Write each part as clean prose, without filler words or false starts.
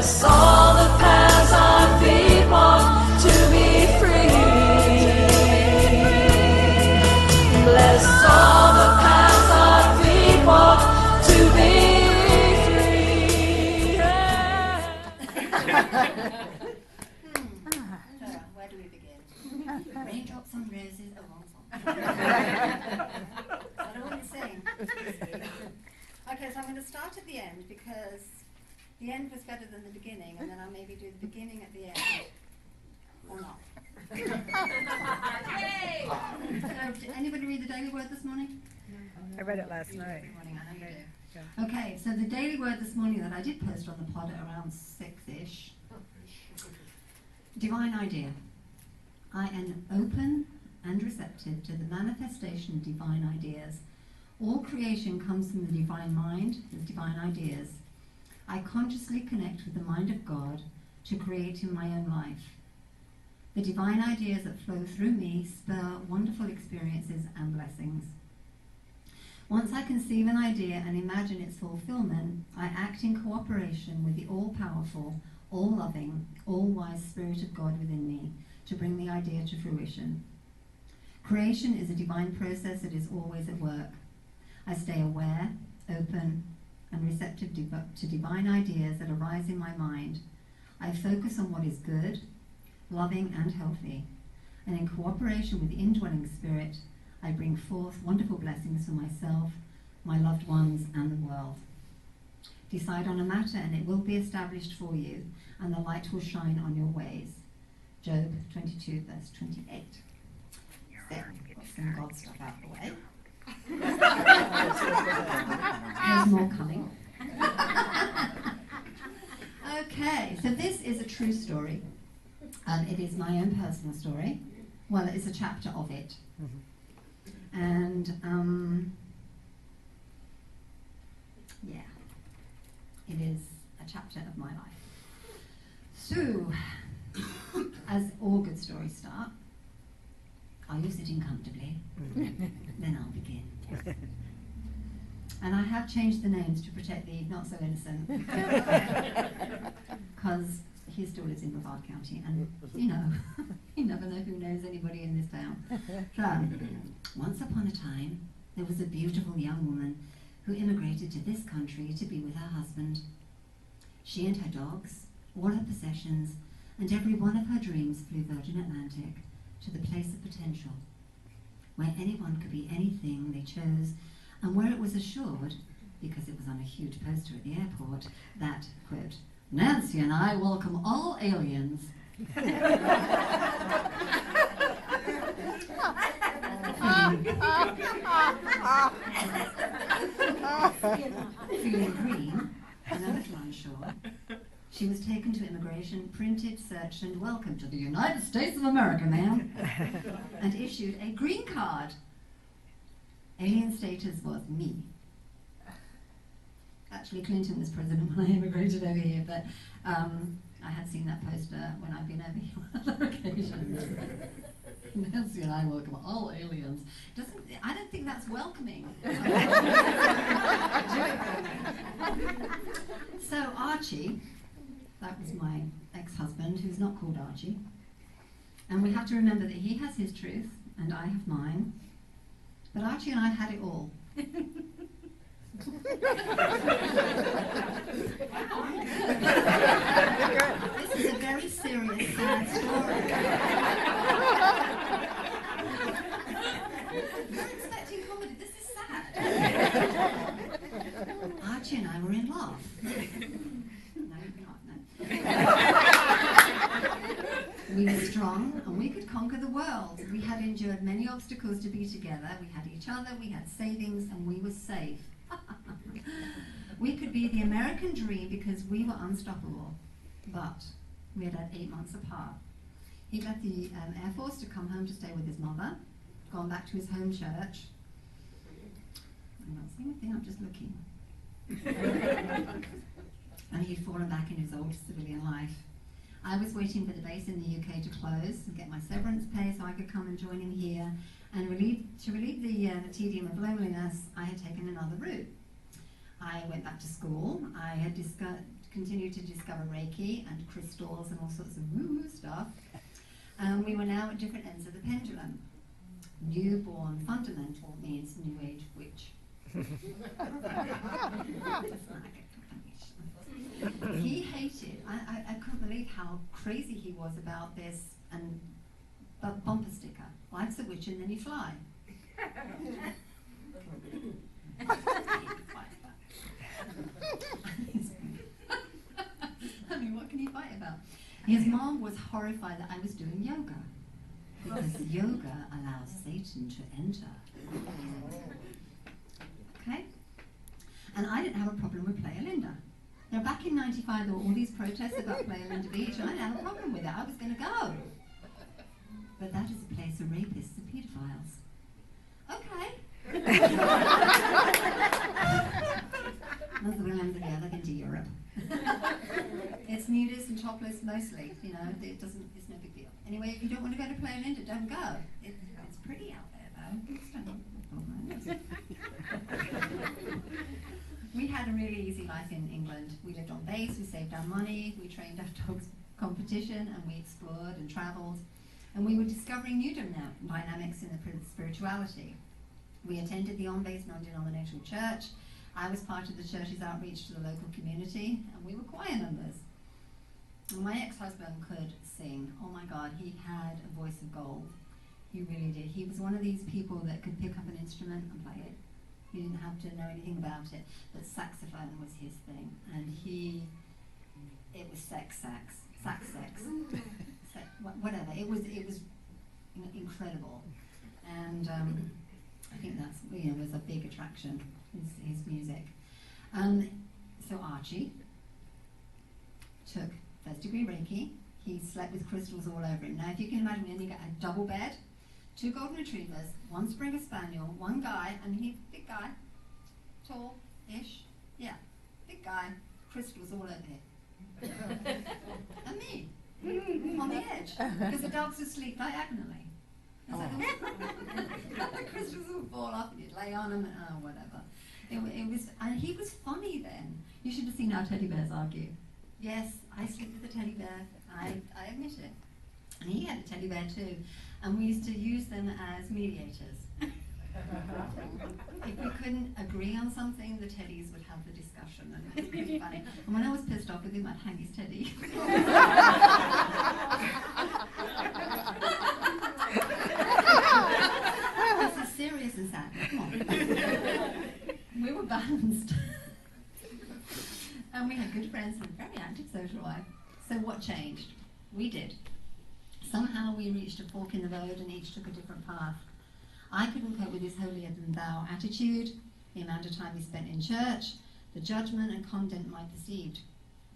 Bless all the paths our feet walk to be free. Bless all the paths our feet walk to be free. Where do we begin? Raindrops on roses. Oh, wrong song. I don't want to sing. Okay, so I'm going to start at the end because the end was better than the beginning, and then I'll maybe do the beginning at the end. Or not. Yay! So, did anybody read the Daily Word this morning? I read it last night. Good morning, I know you did. Okay, so the Daily Word this morning that I did post on the pod at around 6-ish. Divine idea. I am open and receptive to the manifestation of divine ideas. All creation comes from the divine mind, the divine ideas. I consciously connect with the mind of God to create in my own life. The divine ideas that flow through me spur wonderful experiences and blessings. Once I conceive an idea and imagine its fulfillment, I act in cooperation with the all-powerful, all-loving, all-wise Spirit of God within me to bring the idea to fruition. Creation is a divine process that is always at work. I stay aware, open, and receptive to divine ideas that arise in my mind. I focus on what is good, loving, and healthy. And in cooperation with the indwelling Spirit, I bring forth wonderful blessings for myself, my loved ones, and the world. Decide on a matter, and it will be established for you, and the light will shine on your ways. Job 22, verse 28. So, some God stuff out of the way. There's more coming. Okay, so this is a true story. It is my own personal story. Well, it's a chapter of it. And, yeah, it is a chapter of my life. So, as all good stories start, are you sitting comfortably? Then I'll begin. And I have changed the names to protect the not so innocent. Because he still lives in Brevard County, and you know, you never know who knows anybody in this town. So, once upon a time, there was a beautiful young woman who immigrated to this country to be with her husband. She and her dogs, all her possessions, and every one of her dreams flew Virgin Atlantic to the place of potential, where anyone could be anything they chose, and where it was assured, because it was on a huge poster at the airport, that, quote, Nancy and I welcome all aliens. Feeling green and a little unsure, she was taken to immigration, printed, searched, and welcomed to the United States of America, ma'am, and issued a green card. Alien status was me. Actually, Clinton was president when I immigrated over here, but I had seen that poster when I'd been over here on other occasions. Nancy and I welcome all aliens. I don't think that's welcoming. So Archie, that was my ex-husband, who's not called Archie. And we have to remember that he has his truth, and I have mine. But Archie and I had it all. This is a very serious, sad story. You're expecting comedy. This is sad. Archie and I were in love. No, not. We were strong and we could conquer the world. We had endured many obstacles to be together. We had each other, we had savings, and we were safe. We could be the American dream because we were unstoppable. But we had 8 months apart. He left the Air Force to come home to stay with his mother, gone back to his home church. I'm not saying anything, I'm just looking. And he'd fallen back in his old civilian life. I was waiting for the base in the UK to close and get my severance pay so I could come and join him here. And to relieve the tedium of loneliness, I had taken another route. I went back to school. I had continued to discover Reiki and crystals and all sorts of woo-woo stuff. We were now at different ends of the pendulum. Newborn fundamental means New Age witch. He hated, I couldn't believe how crazy he was about this and bumper sticker. Life's a witch and then you fly. I mean, what can he fight about? His mom was horrified that I was doing yoga, because yoga allows Satan to enter. Okay? And I didn't have a problem with Playa Linda. Now, back in '95, there were all these protests about Playa Linda Beach, and I didn't have a problem with it. I was going to go. But that is a place of rapists and pedophiles. Okay. That's the Williams again, I've been to Europe. It's nudists and topless mostly, you know, it's no big deal. Anyway, if you don't want to go to Playa Linda, don't go. It's pretty out there though. We had a really easy life in England. We lived on base, we saved our money, we trained our dogs competition, and we explored and travelled. And we were discovering new dynamics in the spirituality. We attended the on-base non-denominational church. I was part of the church's outreach to the local community, and we were choir members. And my ex-husband could sing. Oh my God, he had a voice of gold. He really did. He was one of these people that could pick up an instrument and play it. He didn't have to know anything about it, but saxophone was his thing. And it was sax, whatever. It was incredible. And I think that's, was a big attraction, his music. So Archie took first degree Reiki. He slept with crystals all over him. Now, if you can imagine, you got a double bed, 2 golden retrievers, 1 Springer Spaniel, 1 guy, and he's a big guy, tall-ish, yeah, big guy, crystals all over him. And me, on the edge, because the dogs would sleep diagonally. The crystals would fall off and you'd lay on them, and whatever. It was, and he was funny then. You should have seen our teddy bears argue. Yes, I sleep with a teddy bear, I admit it. And he had a teddy bear too, and we used to use them as mediators. If we couldn't agree on something, the teddies would have the discussion, and it was really funny. And when I was pissed off with him, I'd hang his teddy. This is serious and sad. Come on. We were balanced. And we had good friends and a very active social life. So what changed? We did. Somehow we reached a fork in the road and each took a different path. I couldn't cope with his holier-than-thou attitude, the amount of time he spent in church, the judgment and condemnation I perceived,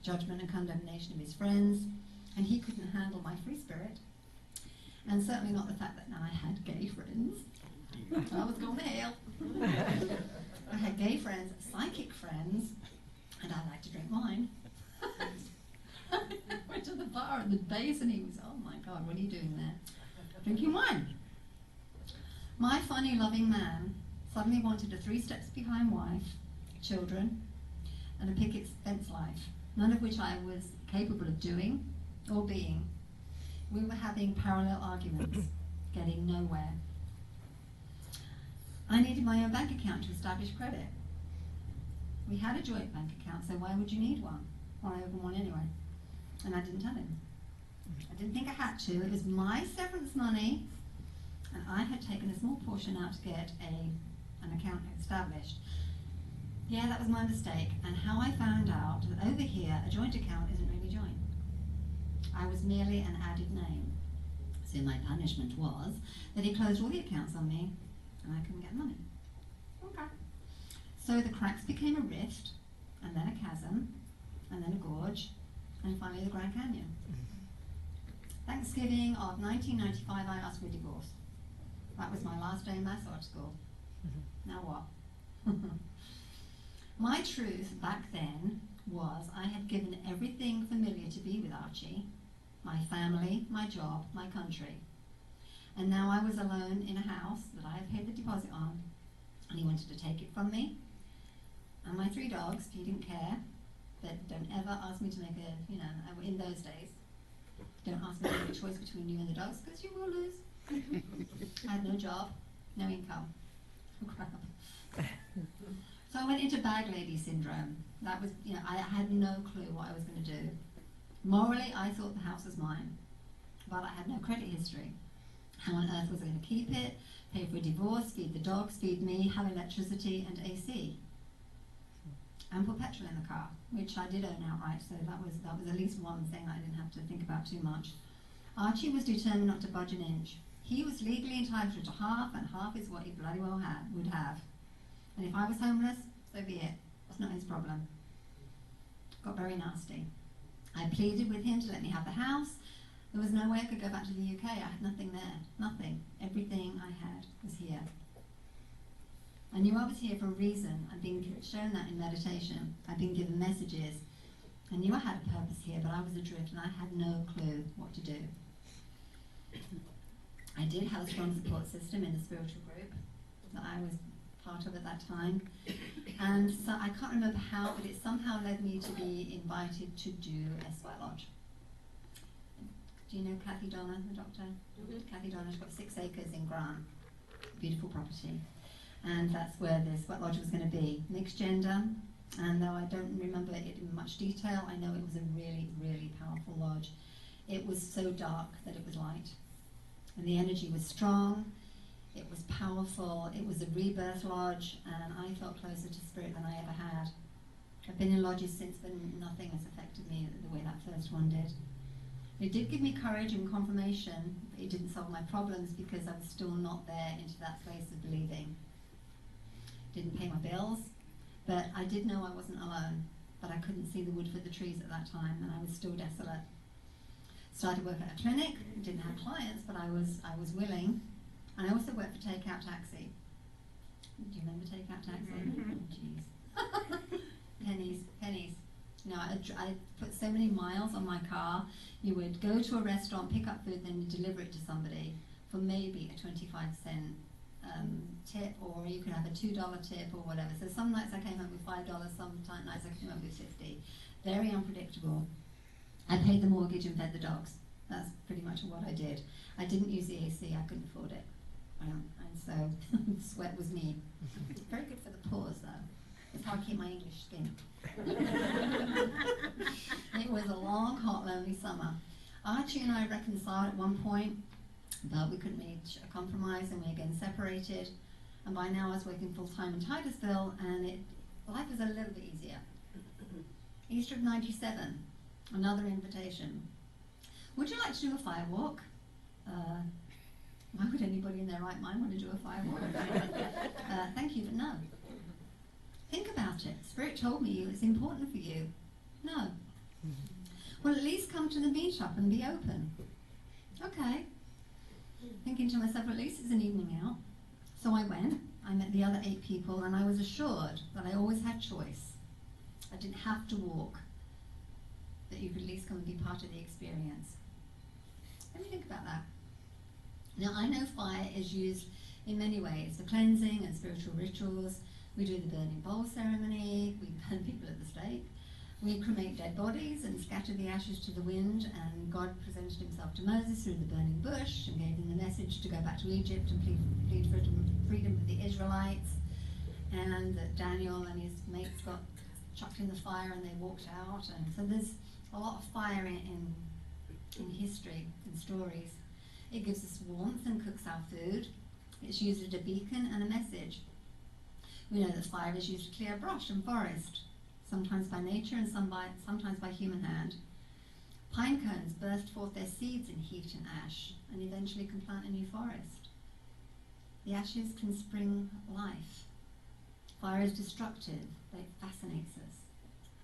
judgment and condemnation of his friends, and he couldn't handle my free spirit. And certainly not the fact that I had gay friends. I was going to hell. I had gay friends, psychic friends, and I like to drink wine. I went to the bar at the base and he was, oh my God, what are you doing there? Drinking wine. My funny, loving man suddenly wanted a 3 steps behind wife, children, and a picket fence life, none of which I was capable of doing or being. We were having parallel arguments, getting nowhere. I needed my own bank account to establish credit. We had a joint bank account, so why would you need one? Well, I opened one anyway. And I didn't tell him. I didn't think I had to. It was my severance money, and I had taken a small portion out to get an account established. Yeah, that was my mistake, and how I found out that over here, a joint account isn't really joint. I was merely an added name. So my punishment was that he closed all the accounts on me, and I couldn't get money. Okay. So the cracks became a rift, and then a chasm, and then a gorge, and finally the Grand Canyon. Thanksgiving of 1995, I asked for a divorce. That was my last day in massage school. Now what? My truth back then was I had given everything familiar to be with Archie, my family, my job, my country. And now I was alone in a house that I had paid the deposit on, and he wanted to take it from me. And my 3 dogs, he didn't care, that don't ever ask me to make in those days, don't ask me to make a choice between you and the dogs, because you will lose. I had no job, no income. Oh, crap. So I went into bag lady syndrome. That was, I had no clue what I was going to do. Morally, I thought the house was mine, but I had no credit history. How on earth was I going to keep it, pay for a divorce, feed the dogs, feed me, have electricity and AC? And put petrol in the car, which I did own outright, so that was at least one thing I didn't have to think about too much. Archie was determined not to budge an inch. He was legally entitled to half, and half is what he bloody well would have. And if I was homeless, so be it. It's not his problem. Got very nasty. I pleaded with him to let me have the house. There was no way I could go back to the UK. I had nothing there. Nothing. Everything I had was here. I knew I was here for a reason. I'd been shown that in meditation. I'd been given messages. I knew I had a purpose here, but I was adrift and I had no clue what to do. I did have a strong support system in the spiritual group that I was part of at that time. And so I can't remember how, but it somehow led me to be invited to do a sweat lodge. Do you know Kathy Donner, the doctor? Mm-hmm. Kathy Donner's got 6 acres in Grant, beautiful property. And that's where the sweat lodge was going to be. Mixed gender, and though I don't remember it in much detail, I know it was a really, really powerful lodge. It was so dark that it was light. And the energy was strong, it was powerful, it was a rebirth lodge, and I felt closer to spirit than I ever had. I've been in lodges since, but nothing has affected me the way that first one did. It did give me courage and confirmation, but it didn't solve my problems because I was still not there into that place of believing. Didn't pay my bills, but I did know I wasn't alone, but I couldn't see the wood for the trees at that time, and I was still desolate. Started work at a clinic, didn't have clients, but I was willing, and I also worked for Takeout Taxi. Do you remember Takeout Taxi? Oh, jeez. Pennies. You know, I put so many miles on my car. You would go to a restaurant, pick up food, then you deliver it to somebody for maybe a 25-cent tip, or you can have a $2 tip or whatever. So some nights I came home with $5, some nights I came home with 50. Very unpredictable. I paid the mortgage and fed the dogs. That's pretty much what I did. I didn't use the AC, I couldn't afford it. And so sweat was me. Very good for the pores though. It's how I keep my English skin. It was a long, hot, lonely summer. Archie and I reconciled at one point, but we couldn't reach a compromise, and we again separated. And by now I was working full-time in Titusville, and life was a little bit easier. Easter of '97, another invitation. Would you like to do a fire walk? Why would anybody in their right mind want to do a fire walk? Thank you, but no. Think about it. Spirit told me it's important for you. No. Well, at least come to the meetup and be open. Okay. Thinking to myself, at least it's an evening out. So I went. I met the other 8 people, and I was assured that I always had choice. I didn't have to walk. That you could at least come and be part of the experience. Let me think about that. Now, I know fire is used in many ways for cleansing and spiritual rituals. We do the burning bowl ceremony, we burn people at the stake, we cremate dead bodies and scatter the ashes to the wind, and God presented himself to Moses through the burning bush and gave him the message to go back to Egypt and plead for freedom for the Israelites, and that Daniel and his mates got chucked in the fire and they walked out. And so there's a lot of fire in history and stories. It gives us warmth and cooks our food. It's used as a beacon and a message. We know that fire is used to clear brush and forest, sometimes by nature and sometimes by human hand. Pine cones burst forth their seeds in heat and ash, and eventually can plant a new forest. The ashes can spring life. Fire is destructive, but it fascinates us.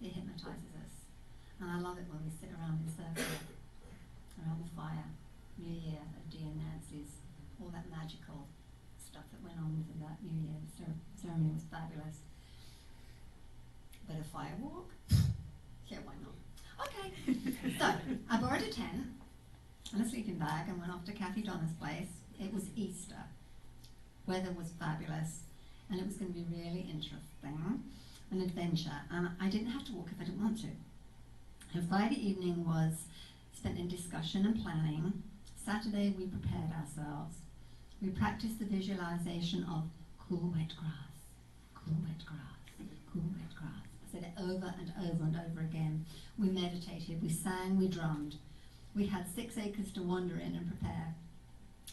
It hypnotizes us. And I love it when we sit around in circle, around the fire. New Year, Dear Nancy's, all that magical stuff that went on with that New Year ceremony was fabulous. But a fire walk? Yeah, why not? Okay, so I borrowed a tent and a sleeping bag and went off to Kathy Donner's place. It was Easter. Weather was fabulous, and it was going to be really interesting, an adventure. And I didn't have to walk if I didn't want to. And Friday evening was spent in discussion and planning. Saturday we prepared ourselves. We practiced the visualization of cool wet grass, cool wet grass, cool wet grass. I said it over and over and over again. We meditated, we sang, we drummed. We had 6 acres to wander in and prepare.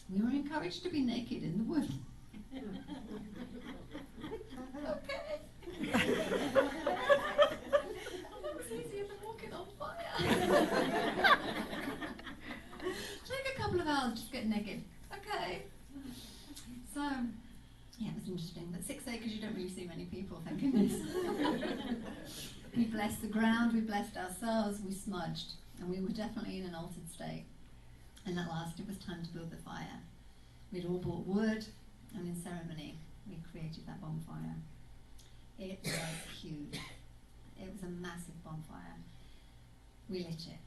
We were encouraged to be naked in the woods. Okay. It's easier than walking on fire. Take a couple of hours, just get naked. Okay. So, yeah, it was interesting. But 6 acres, you don't really see many people, thank goodness. We blessed the ground, we blessed ourselves, we smudged. And we were definitely in an altered state. And at last, it was time to build the fire. We'd all bought wood, and in ceremony, we created that bonfire. It was huge. It was a massive bonfire. We lit it.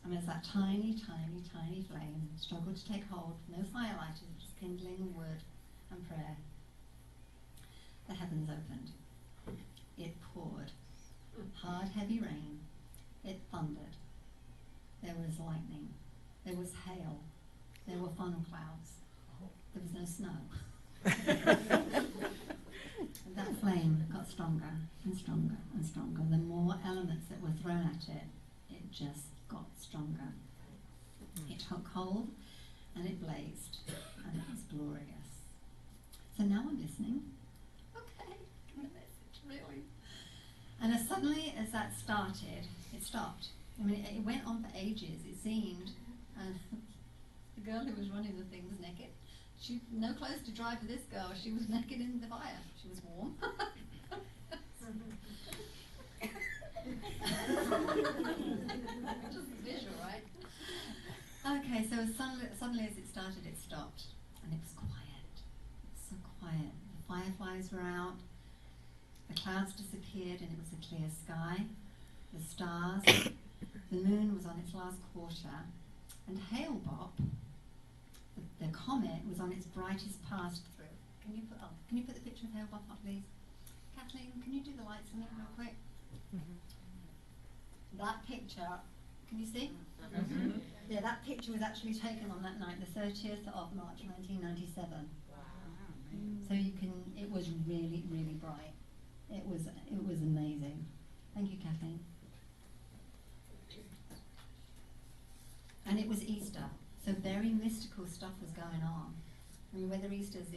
And as that tiny, tiny, tiny flame struggled to take hold, no firelighters, just kindling wood and prayer, the heavens opened. It poured. Hard, heavy rain. It thundered. There was lightning. There was hail. There were funnel clouds. There was no snow. And that flame got stronger and stronger and stronger. The more elements that were thrown at it, it just got stronger. It took hold and it blazed and it was glorious. So now I'm listening. Okay, give me a message, really. And as suddenly as that started, it stopped. I mean, it went on for ages, it seemed. And the girl who was running the thing was naked. She no clothes to dry for this girl. She was naked in the fire. She was warm. Just visual, right? Okay, so suddenly as it started, it stopped. And it was quiet. It was so quiet. The fireflies were out. The clouds disappeared and it was a clear sky. The stars. The moon was on its last quarter. And Hale-Bopp, the comet, was on its brightest pass through. Can you put the picture of Hale-Bopp up, please? Kathleen, can you do the lights for me real quick? That picture, can you see? Yeah, that picture was actually taken on that night, the 30th of March 1997. So you can, it was really, really bright. It was amazing. Thank you, Kathleen. And it was Easter, so very mystical stuff was going on. I mean, whether Easter's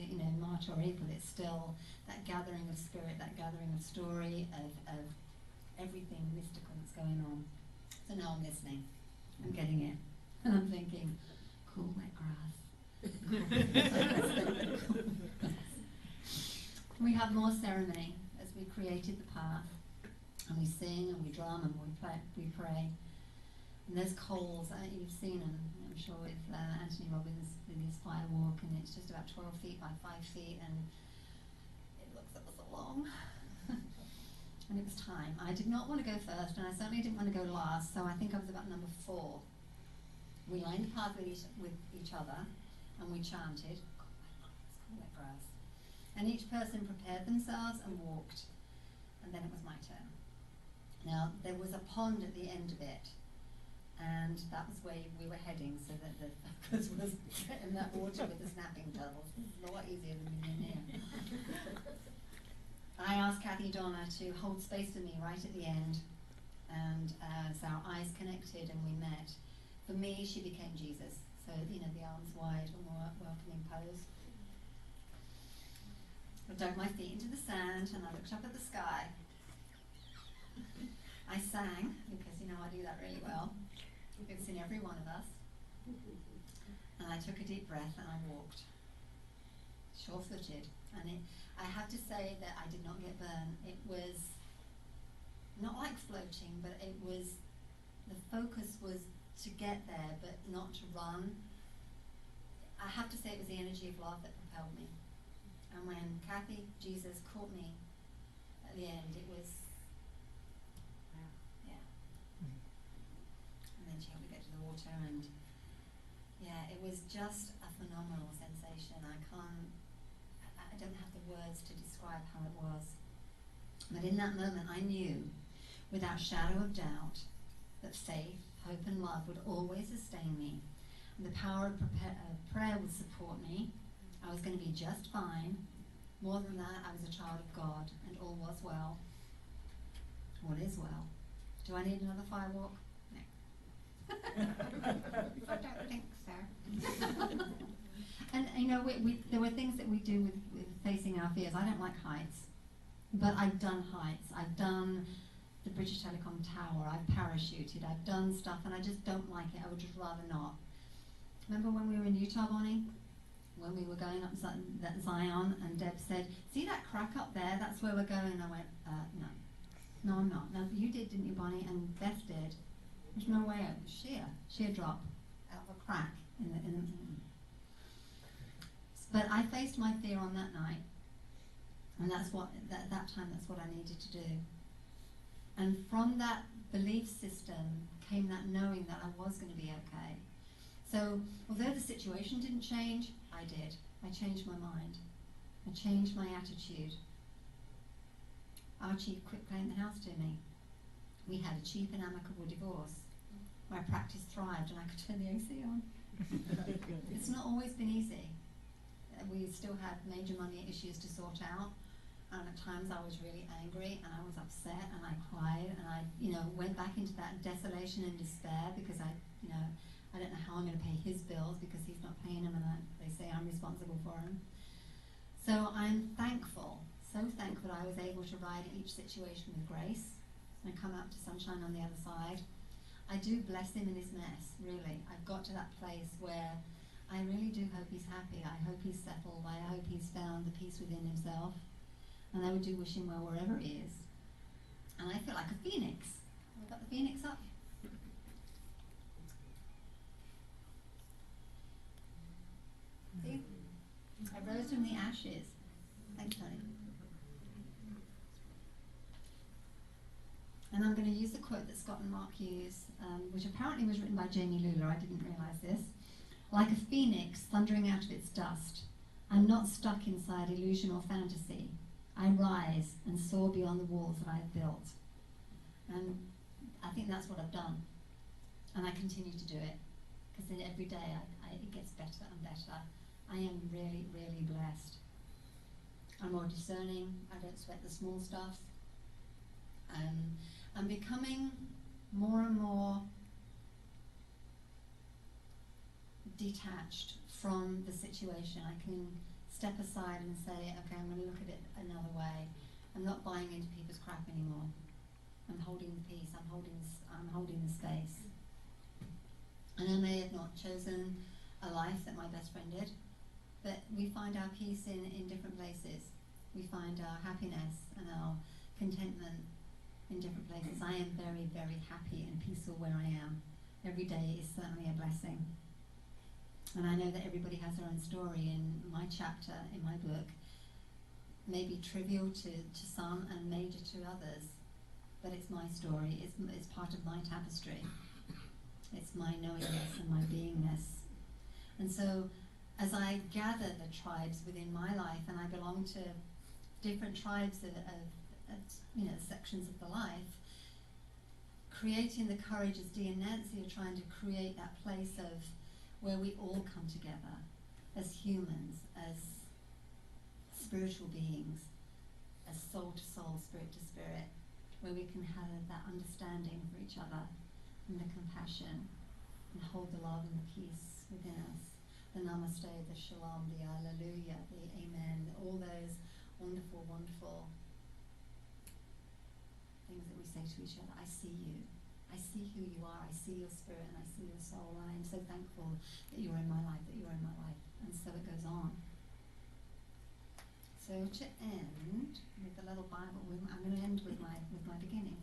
March or April, it's still that gathering of spirit, that gathering of story, of everything mystical that's going on. So now I'm listening, I'm getting it, and I'm thinking, cool wet grass. We have more ceremony as we created the path, and we sing and we drum and we pray. And there's coals, you've seen them, I'm sure, with Anthony Robbins with his fire walk, and it's just about 12 feet by 5 feet, and it looks ever so long. And it was time. I did not want to go first, and I certainly didn't want to go last, so I think I was about number 4. We lined the path with each other, and we chanted, cool wet grass. And each person prepared themselves and walked, and then it was my turn. Now, there was a pond at the end of it, and that was where we were heading, so that the focus was in that water with the snapping turtles. This is a lot easier than being in here. I asked Kathy Donna to hold space for me right at the end, and so our eyes connected and we met. For me, she became Jesus, so the arms wide, a more welcoming pose. I dug my feet into the sand and I looked up at the sky. I sang, because I do that really well. It's in every one of us. And I took a deep breath and I walked, sure-footed. And I have to say that I did not get burned. It was not like floating, but it was, the focus was to get there, but not to run. I have to say it was the energy of love that propelled me. And when Kathy, Jesus, caught me at the end, it was, yeah. And then she helped me get to the water, and yeah, it was just a phenomenal sensation. I don't have the words to describe how it was. But in that moment, I knew without shadow of doubt that faith, hope and love would always sustain me. And the power of prayer would support me. I was going to be just fine. More than that, I was a child of God, and all was well. All is well. Do I need another firewalk? No. I don't think so. And there were things that we do with facing our fears. I don't like heights, but I've done heights. I've done the British Telecom Tower. I've parachuted. I've done stuff, and I just don't like it. I would just rather not. Remember when we were in Utah, Bonnie? When we were going up Zion, and Deb said, "See that crack up there? That's where we're going." And I went, "No. No, I'm not." No, you did, didn't you, Bonnie? And Beth did. There's no way. It was sheer drop out of a crack in the. But I faced my fear on that night, and that's what that time. That's what I needed to do. And from that belief system came that knowing that I was going to be okay. So although the situation didn't change, I did. I changed my mind. I changed my attitude. Our chief quit paying the house to me. We had a cheap and amicable divorce. My practice thrived and I could turn the AC on. It's not always been easy. We still had major money issues to sort out. And at times I was really angry and I was upset and I cried and I, went back into that desolation and despair because I don't know how I'm going to pay his bills because he's not paying them, and they say I'm responsible for him. So I'm thankful, so thankful I was able to ride each situation with grace and come out to sunshine on the other side. I do bless him in his mess, really. I've got to that place where I really do hope he's happy. I hope he's settled. I hope he's found the peace within himself. And I would do wish him well wherever he is. And I feel like a phoenix. Have I got the phoenix up? See? I rose from the ashes. Thanks, honey. And I'm going to use the quote that Scott and Mark use, which apparently was written by Jamie Luller. I didn't realise this. Like a phoenix thundering out of its dust, I'm not stuck inside illusion or fantasy. I rise and soar beyond the walls that I've built. And I think that's what I've done. And I continue to do it. Because then every day it gets better and better. I am really, really blessed. I'm more discerning. I don't sweat the small stuff. I'm becoming more and more detached from the situation. I can step aside and say, okay, I'm going to look at it another way. I'm not buying into people's crap anymore. I'm holding the peace. I'm holding the space. And I may have not chosen a life that my best friend did, but we find our peace in different places. We find our happiness and our contentment in different places. I am very, very happy and peaceful where I am. Every day is certainly a blessing. And I know that everybody has their own story. In my chapter, in my book, may be trivial to some and major to others, but it's my story. It's part of my tapestry. It's my knowingness and my beingness. And so as I gather the tribes within my life, and I belong to different tribes of sections of the life, creating the courage, as Dee and Nancy are trying to create that place of where we all come together as humans, as spiritual beings, as soul to soul, spirit to spirit, where we can have that understanding for each other and the compassion and hold the love and the peace within us. The namaste, the shalom, the hallelujah, the amen, all those wonderful, wonderful things that we say to each other. I see you. I see who you are. I see your spirit and I see your soul. And I am so thankful that you're in my life, that you're in my life. And so it goes on. So to end with the little Bible, I'm going to end with my beginning.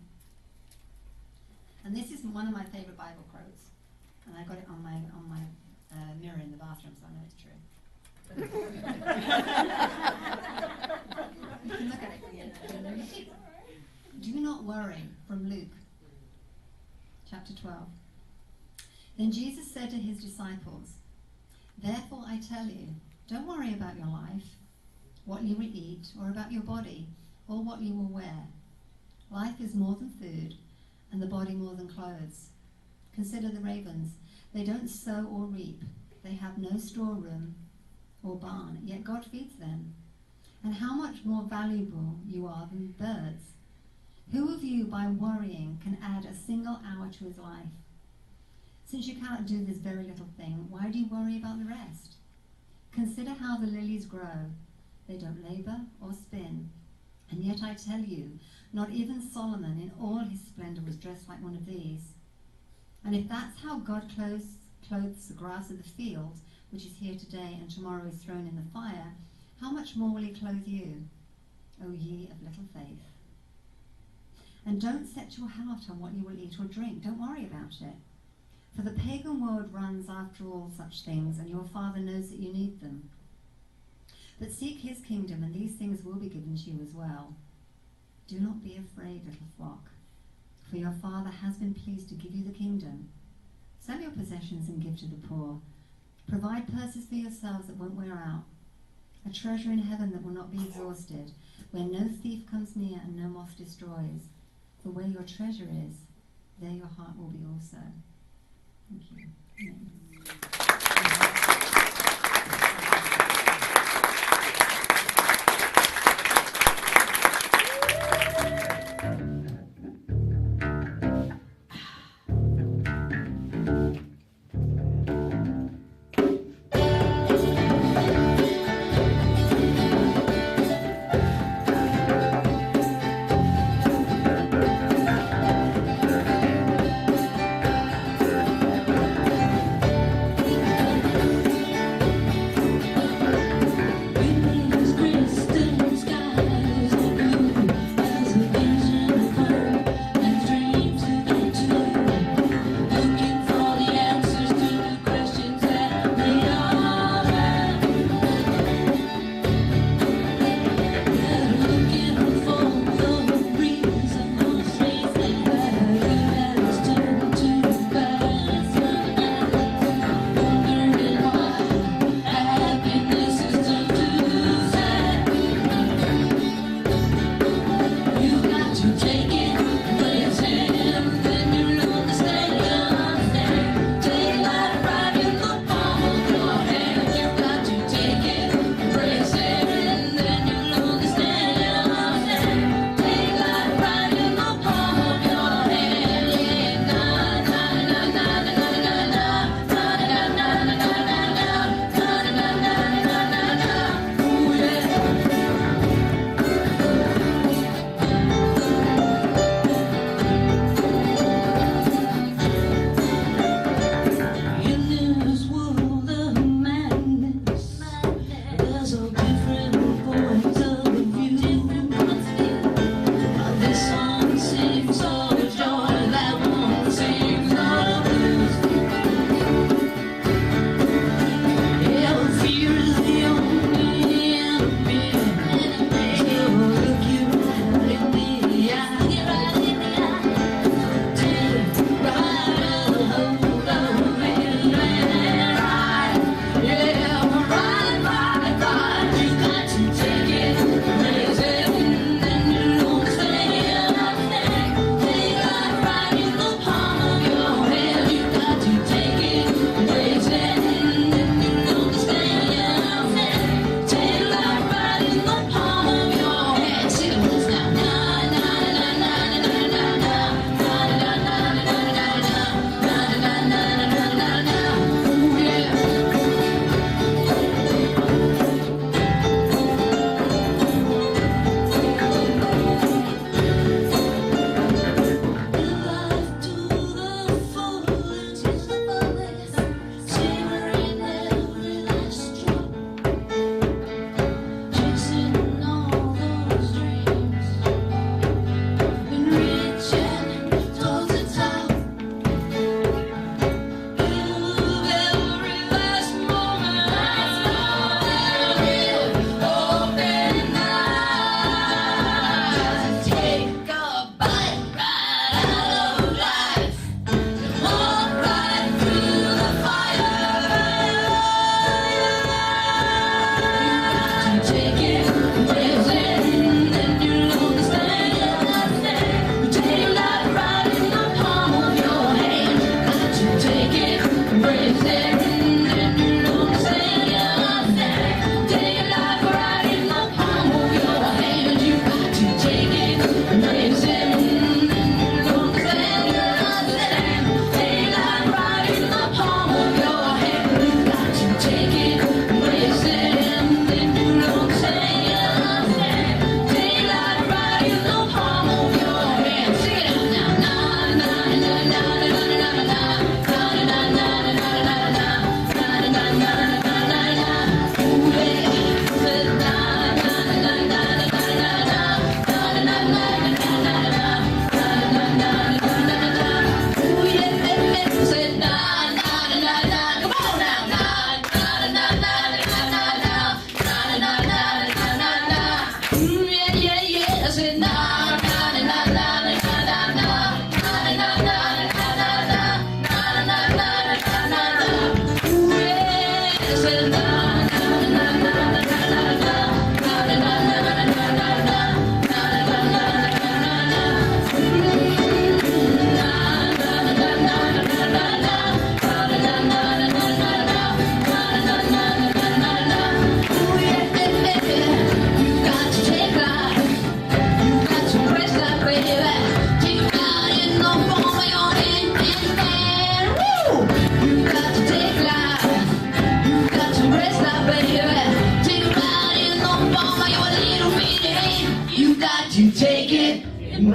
And this is one of my favorite Bible quotes. And I got it on my mirror in the bathroom, so I know it's true. You can look at it. Do not worry, from Luke chapter 12. Then Jesus said to his disciples, therefore I tell you, don't worry about your life, what you will eat, or about your body, or what you will wear. Life is more than food, and the body more than clothes. Consider the ravens. They don't sow or reap. They have no storeroom or barn, yet God feeds them. And how much more valuable you are than birds. Who of you, by worrying, can add a single hour to his life? Since you cannot do this very little thing, why do you worry about the rest? Consider how the lilies grow. They don't labor or spin. And yet I tell you, not even Solomon in all his splendor was dressed like one of these. And if that's how God clothes the grass of the field, which is here today and tomorrow is thrown in the fire, how much more will he clothe you, O ye of little faith? And don't set your heart on what you will eat or drink. Don't worry about it. For the pagan world runs after all such things, and your Father knows that you need them. But seek his kingdom, and these things will be given to you as well. Do not be afraid, little flock, for your Father has been pleased to give you the kingdom. Sell your possessions and give to the poor. Provide purses for yourselves that won't wear out, a treasure in heaven that will not be exhausted, where no thief comes near and no moth destroys. For where your treasure is, there your heart will be also. Thank you. Amen.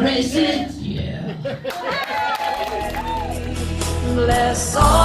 embrace it, yeah. Bless all